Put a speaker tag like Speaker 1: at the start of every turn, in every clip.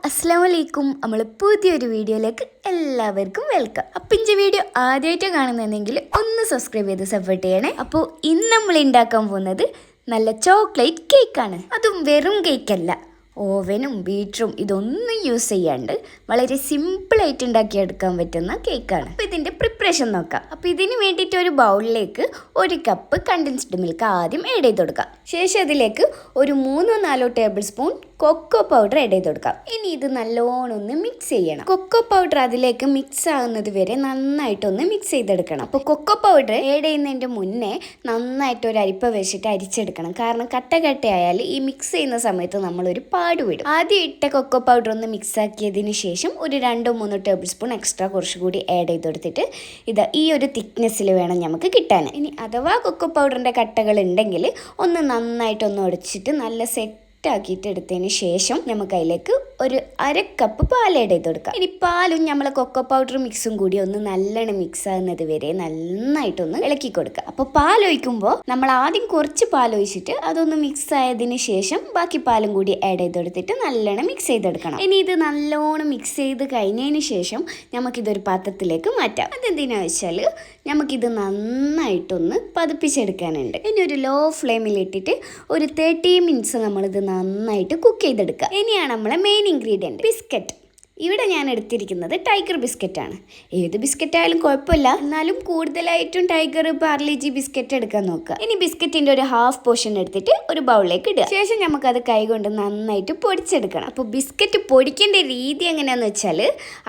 Speaker 1: അസ്സലാമലൈക്കും. നമ്മൾ പുതിയൊരു വീഡിയോയിലേക്ക് എല്ലാവർക്കും വെൽക്കം. അപ്പം ഇഞ്ച വീഡിയോ ആദ്യമായിട്ട് കാണുന്നുണ്ടെങ്കിൽ ഒന്ന് സബ്സ്ക്രൈബ് ചെയ്ത് സപ്പോർട്ട് ചെയ്യണേ. അപ്പോൾ ഇന്ന് നമ്മൾ ഉണ്ടാക്കാൻ പോകുന്നത് നല്ല ചോക്ലേറ്റ് കേക്കാണ്. അതും വെറും കേക്കല്ല, ഓവനും ബീറ്ററും ഇതൊന്നും യൂസ് ചെയ്യാണ്ട് വളരെ സിമ്പിളായിട്ട് ഉണ്ടാക്കിയെടുക്കാൻ പറ്റുന്ന കേക്കാണ്. അപ്പോൾ ഇതിൻ്റെ പ്രിപ്പറേഷൻ നോക്കാം. അപ്പോൾ ഇതിന് വേണ്ടിയിട്ട് ഒരു ബൗളിലേക്ക് 1 കപ്പ് കണ്ടൻസ്ഡ് മിൽക്ക് ആദ്യം ആഡ് ചെയ്ത് കൊടുക്കാം. ശേഷം അതിലേക്ക് ഒരു 3-4 tablespoon cocoa powder add ചെയ്ത് കൊടുക്കാം. ഇനി ഇത് നല്ലോണം ഒന്ന് മിക്സ് ചെയ്യണം. കൊക്കോ പൗഡർ അതിലേക്ക് മിക്സ് ആകുന്നത് വരെ നന്നായിട്ടൊന്ന് മിക്സ് ചെയ്തെടുക്കണം. അപ്പോൾ കൊക്കോ പൗഡർ ആഡ് ചെയ്യുന്നതിൻ്റെ മുന്നേ നന്നായിട്ട് ഒരു അരിപ്പ വെച്ചിട്ട് അരിച്ചെടുക്കണം. കാരണം കട്ടയായാൽ ഈ മിക്സ് ചെയ്യുന്ന സമയത്ത് നമ്മളൊരു പാടുവിടും. ആദ്യം ഇട്ട കൊക്കോ പൗഡർ ഒന്ന് മിക്സ് ആക്കിയതിന് ശേഷം ഒരു 2-3 ടേബിൾ സ്പൂൺ എക്സ്ട്രാ കുറച്ചുകൂടി ആഡ് ചെയ്ത് കൊടുത്തിട്ട് ഇത് ഈ ഒരു തിക്നെസ്സിൽ വേണം നമുക്ക് കിട്ടാൻ. ഇനി അഥവാ കൊക്കോ പൗഡറിൻ്റെ കട്ടകൾ ഉണ്ടെങ്കിൽ ഒന്ന് നന്നായിട്ടൊന്ന് ഉടച്ചിട്ട് നല്ല ആക്കിയിട്ട് എടുത്തതിന് ശേഷം നമുക്ക് അതിലേക്ക് ഒരു 1/2 കപ്പ് പാൽ ആഡ് ചെയ്ത് കൊടുക്കാം. ഇനി പാലും നമ്മൾ കൊക്കോ പൗഡർ മിക്സും കൂടി ഒന്ന് നല്ലോണം മിക്സ് ആകുന്നത് വരെ നന്നായിട്ടൊന്ന് ഇളക്കി കൊടുക്കുക. അപ്പോൾ പാൽ ഒഴിക്കുമ്പോൾ നമ്മൾ ആദ്യം കുറച്ച് പാൽ ഒഴിച്ചിട്ട് അതൊന്ന് മിക്സ് ആയതിന് ശേഷം ബാക്കി പാലും കൂടി ആഡ് ചെയ്ത് കൊടുത്തിട്ട് നല്ലോണം മിക്സ് ചെയ്തെടുക്കണം. ഇനി ഇത് നല്ലോണം മിക്സ് ചെയ്ത് കഴിഞ്ഞതിന് ശേഷം നമുക്കിതൊരു പാത്രത്തിലേക്ക് മാറ്റാം. അതെന്തിനാ വെച്ചാൽ നമുക്കിത് നന്നായിട്ടൊന്ന് പതിപ്പിച്ചെടുക്കാനുണ്ട്. ഇനി ഒരു ലോ ഫ്ലെയിമിൽ ഇട്ടിട്ട് ഒരു 30 മിനിറ്റ്സ് നമ്മളിത് നന്നായിട്ട് കുക്ക് ചെയ്തെടുക്കുക. ഇനിയാണ് നമ്മളെ മെയിൻ ഇൻഗ്രീഡിയൻറ്റ് ബിസ്ക്കറ്റ്. ഇവിടെ ഞാൻ എടുത്തിരിക്കുന്നത് ടൈഗർ ബിസ്ക്കറ്റ് ആണ്. ഏത് ബിസ്ക്കറ്റ് ആയാലും കുഴപ്പമില്ല, എന്നാലും കൂടുതലായിട്ടും ടൈഗർ പാർലിജി ബിസ്ക്കറ്റ് എടുക്കാൻ നോക്കുക. ഇനി ബിസ്ക്കറ്റിൻ്റെ ഒരു 1/2 പോർഷൻ എടുത്തിട്ട് ഒരു ബൗളിലേക്ക് ഇടുക. ശേഷം നമുക്കത് കൈകൊണ്ട് നന്നായിട്ട് പൊടിച്ചെടുക്കണം. അപ്പോൾ ബിസ്ക്കറ്റ് പൊടിക്കേണ്ട രീതി എങ്ങനെയാണെന്ന് വെച്ചാൽ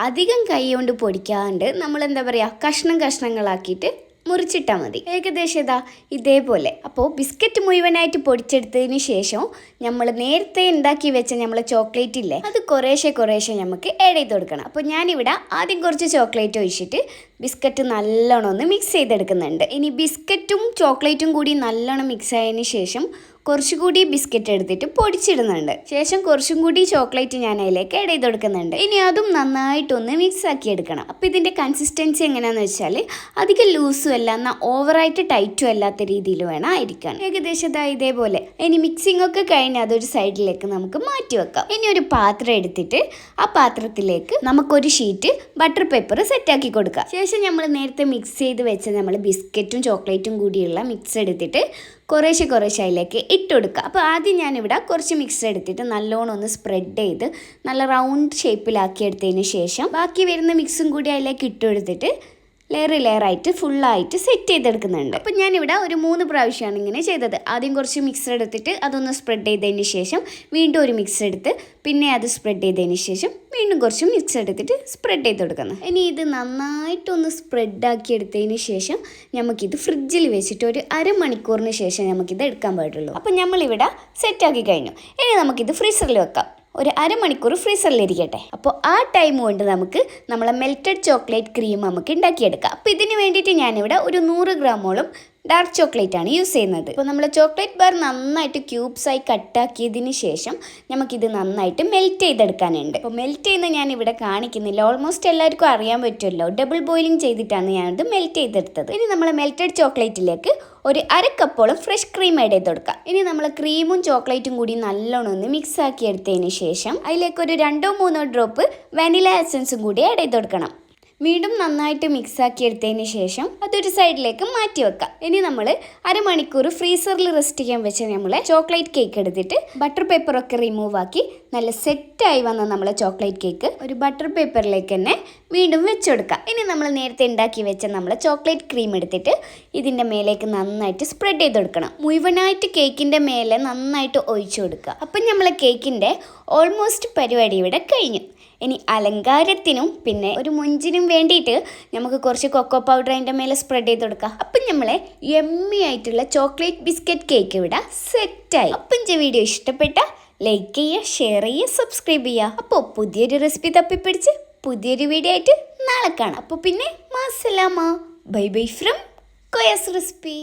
Speaker 1: അധികം കൈ കൊണ്ട് പൊടിക്കാണ്ട് നമ്മൾ എന്താ പറയുക കഷ്ണങ്ങളാക്കിയിട്ട് മുറിച്ചിട്ടാൽ മതി. ഏകദേശം ഇതേപോലെ. അപ്പോൾ ബിസ്ക്കറ്റ് മുഴുവനായിട്ട് പൊടിച്ചെടുത്തതിന് ശേഷം നമ്മൾ നേരത്തെ ഉണ്ടാക്കി വെച്ച നമ്മളെ ചോക്ലേറ്റ് ഇല്ലേ, അത് കുറേശ്ശെ നമുക്ക് ആഡ് ചെയ്ത് കൊടുക്കണം. അപ്പോൾ ഞാനിവിടെ ആദ്യം കുറച്ച് ചോക്ലേറ്റ് ഒഴിച്ചിട്ട് ബിസ്ക്കറ്റ് നല്ലോണം ഒന്ന് മിക്സ് ചെയ്തെടുക്കുന്നുണ്ട്. ഇനി ബിസ്ക്കറ്റും ചോക്ലേറ്റും കൂടി നല്ലോണം മിക്സ് ആയതിന് ശേഷം കുറച്ചുകൂടി ബിസ്ക്കറ്റ് എടുത്തിട്ട് പൊടിച്ചിടുന്നുണ്ട്. ശേഷം കുറച്ചും കൂടി ചോക്ലേറ്റ് ഞാൻ അതിലേക്ക് ആഡ് ചെയ്ത് കൊടുക്കുന്നുണ്ട്. ഇനി അതും നന്നായിട്ടൊന്ന് മിക്സ് ആക്കി എടുക്കണം. അപ്പോൾ ഇതിൻ്റെ കൺസിസ്റ്റൻസി എങ്ങനെയാണെന്ന് വെച്ചാൽ അധികം ലൂസും അല്ല, എന്നാൽ ഓവറായിട്ട് ടൈറ്റും അല്ലാത്ത രീതിയിൽ വേണം ആയിരിക്കാൻ. ഏകദേശം ഇതേപോലെ. ഇനി മിക്സിംഗ് ഒക്കെ കഴിഞ്ഞ് അതൊരു സൈഡിലേക്ക് നമുക്ക് മാറ്റി വെക്കാം. ഇനി ഒരു പാത്രം എടുത്തിട്ട് ആ പാത്രത്തിലേക്ക് നമുക്കൊരു ഷീറ്റ് ബട്ടർ പേപ്പർ സെറ്റാക്കി കൊടുക്കാം. ശേഷം നമ്മൾ നേരത്തെ മിക്സ് ചെയ്ത് വെച്ച നമ്മൾ ബിസ്ക്കറ്റും ചോക്ലേറ്റും കൂടിയുള്ള മിക്സ് എടുത്തിട്ട് കുറേശ്ശെ അതിലേക്ക് ഇട്ട് കൊടുക്കുക. അപ്പോൾ ആദ്യം ഞാനിവിടെ കുറച്ച് മിക്സ് എടുത്തിട്ട് നല്ലോണം ഒന്ന് സ്പ്രെഡ് ചെയ്ത് നല്ല റൗണ്ട് ഷേപ്പിലാക്കി എടുത്തതിന് ശേഷം ബാക്കി വരുന്ന മിക്സും കൂടി അതിലേക്ക് ഇട്ട് കൊടുത്തിട്ട് ലെയറായിട്ട് ഫുള്ളായിട്ട് സെറ്റ് ചെയ്തെടുക്കുന്നുണ്ട്. അപ്പം ഞാനിവിടെ ഒരു 3 പ്രാവശ്യമാണ് ഇങ്ങനെ ചെയ്തത്. ആദ്യം കുറച്ച് മിക്സ് എടുത്തിട്ട് അതൊന്ന് സ്പ്രെഡ് ചെയ്തതിന് ശേഷം വീണ്ടും ഒരു മിക്സ് എടുത്ത് പിന്നെ അത് സ്പ്രെഡ് ചെയ്തതിന് ശേഷം വീണ്ടും കുറച്ച് മിക്സ് എടുത്തിട്ട് സ്പ്രെഡ് ചെയ്ത് കൊടുക്കുന്നത്. ഇനി ഇത് നന്നായിട്ടൊന്ന് സ്പ്രെഡാക്കി എടുത്തതിന് ശേഷം നമുക്കിത് ഫ്രിഡ്ജിൽ വെച്ചിട്ട് ഒരു 1/2 മണിക്കൂറിന് ശേഷം നമുക്കിത് എടുക്കാൻ പാടുള്ളൂ. അപ്പം നമ്മളിവിടെ സെറ്റാക്കി കഴിഞ്ഞു. ഇനി നമുക്കിത് ഫ്രീസറിൽ വെക്കാം. ഒരു 1/2 മണിക്കൂർ ഫ്രീസറിലിരിക്കട്ടെ. അപ്പോൾ ആ ടൈം കൊണ്ട് നമുക്ക് നമ്മളെ മെൽറ്റഡ് ചോക്ലേറ്റ് ക്രീം നമുക്ക് ഉണ്ടാക്കിയെടുക്കാം. അപ്പോൾ ഇതിന് വേണ്ടിയിട്ട് ഞാനിവിടെ ഒരു 100 ഗ്രാമോളം ഡാർക്ക് ചോക്ലേറ്റ് ആണ് യൂസ് ചെയ്യുന്നത്. അപ്പോൾ നമ്മൾ ചോക്ലേറ്റ് ബാർ നന്നായിട്ട് ക്യൂബ്സായി കട്ടാക്കിയതിന് ശേഷം നമുക്കിത് നന്നായിട്ട് മെൽറ്റ് ചെയ്തെടുക്കാനുണ്ട്. അപ്പോൾ മെൽറ്റ് ചെയ്യുന്ന ഞാൻ ഇവിടെ കാണിക്കുന്നില്ല, ഓൾമോസ്റ്റ് എല്ലാവർക്കും അറിയാൻ പറ്റുമല്ലോ. ഡബിൾ ബോയിലിംഗ് ചെയ്തിട്ടാണ് ഞാനത് മെൽറ്റ് ചെയ്തെടുത്തത്. ഇനി നമ്മൾ മെൽറ്റഡ് ചോക്ലേറ്റിലേക്ക് ഒരു 1/2 കപ്പോളം ഫ്രഷ് ക്രീം ആഡ് ചെയ്ത് കൊടുക്കാം. ഇനി നമ്മൾ ക്രീമും ചോക്ലേറ്റും കൂടി നല്ലോണം ഒന്ന് മിക്സ് ആക്കി എടുത്തതിന് ശേഷം അതിലേക്ക് ഒരു 2-3 ഡ്രോപ്പ് വാനില എസൻസും കൂടി ആഡ് ചെയ്ത് കൊടുക്കണം. വീണ്ടും നന്നായിട്ട് മിക്സ് ആക്കി എടുത്തതിന് ശേഷം അതൊരു സൈഡിലേക്ക് മാറ്റി വെക്കാം. ഇനി നമ്മൾ 1/2 മണിക്കൂർ ഫ്രീസറിൽ റെസ്റ്റ് ചെയ്യാൻ വെച്ച നമ്മളെ ചോക്ലേറ്റ് കേക്ക് എടുത്തിട്ട് ബട്ടർ പേപ്പറൊക്കെ റിമൂവ് ആക്കി നല്ല സെറ്റായി വന്ന നമ്മളെ ചോക്ലേറ്റ് കേക്ക് ഒരു ബട്ടർ പേപ്പറിലേക്ക് തന്നെ വീണ്ടും വെച്ചെടുക്കാം. ഇനി നമ്മൾ നേരത്തെ ഉണ്ടാക്കി വെച്ച നമ്മളെ ചോക്ലേറ്റ് ക്രീം എടുത്തിട്ട് ഇതിൻ്റെ മേലേക്ക് നന്നായിട്ട് സ്പ്രെഡ് ചെയ്ത് കൊടുക്കണം. മുഴുവനായിട്ട് കേക്കിൻ്റെ മേലെ നന്നായിട്ട് ഒഴിച്ചു കൊടുക്കുക. അപ്പം നമ്മളെ കേക്കിൻ്റെ ഓൾമോസ്റ്റ് പരിപാടി ഇവിടെ കഴിഞ്ഞു. ഇനി അലങ്കാരത്തിനും പിന്നെ ഒരു മുഞ്ചിനും വേണ്ടിയിട്ട് നമുക്ക് കുറച്ച് കൊക്കോ പൗഡർ അതിൻ്റെ മേലെ സ്പ്രെഡ് ചെയ്ത് കൊടുക്കാം. അപ്പം നമ്മളെ യമ്മി ആയിട്ടുള്ള ചോക്ലേറ്റ് ബിസ്ക്കറ്റ് കേക്ക് ഇവിടെ സെറ്റായി. അപ്പം ഈ വീഡിയോ ഇഷ്ടപ്പെട്ട ലൈക്ക് ചെയ്യുക, ഷെയർ ചെയ്യുക, സബ്സ്ക്രൈബ് ചെയ്യുക. അപ്പോൾ പുതിയൊരു റെസിപ്പി തപ്പിപ്പിടിച്ച് പുതിയൊരു വീഡിയോ ആയിട്ട് നാളെ കാണാം. അപ്പോൾ പിന്നെ മാസലാമ, bye bye from Koya's recipe.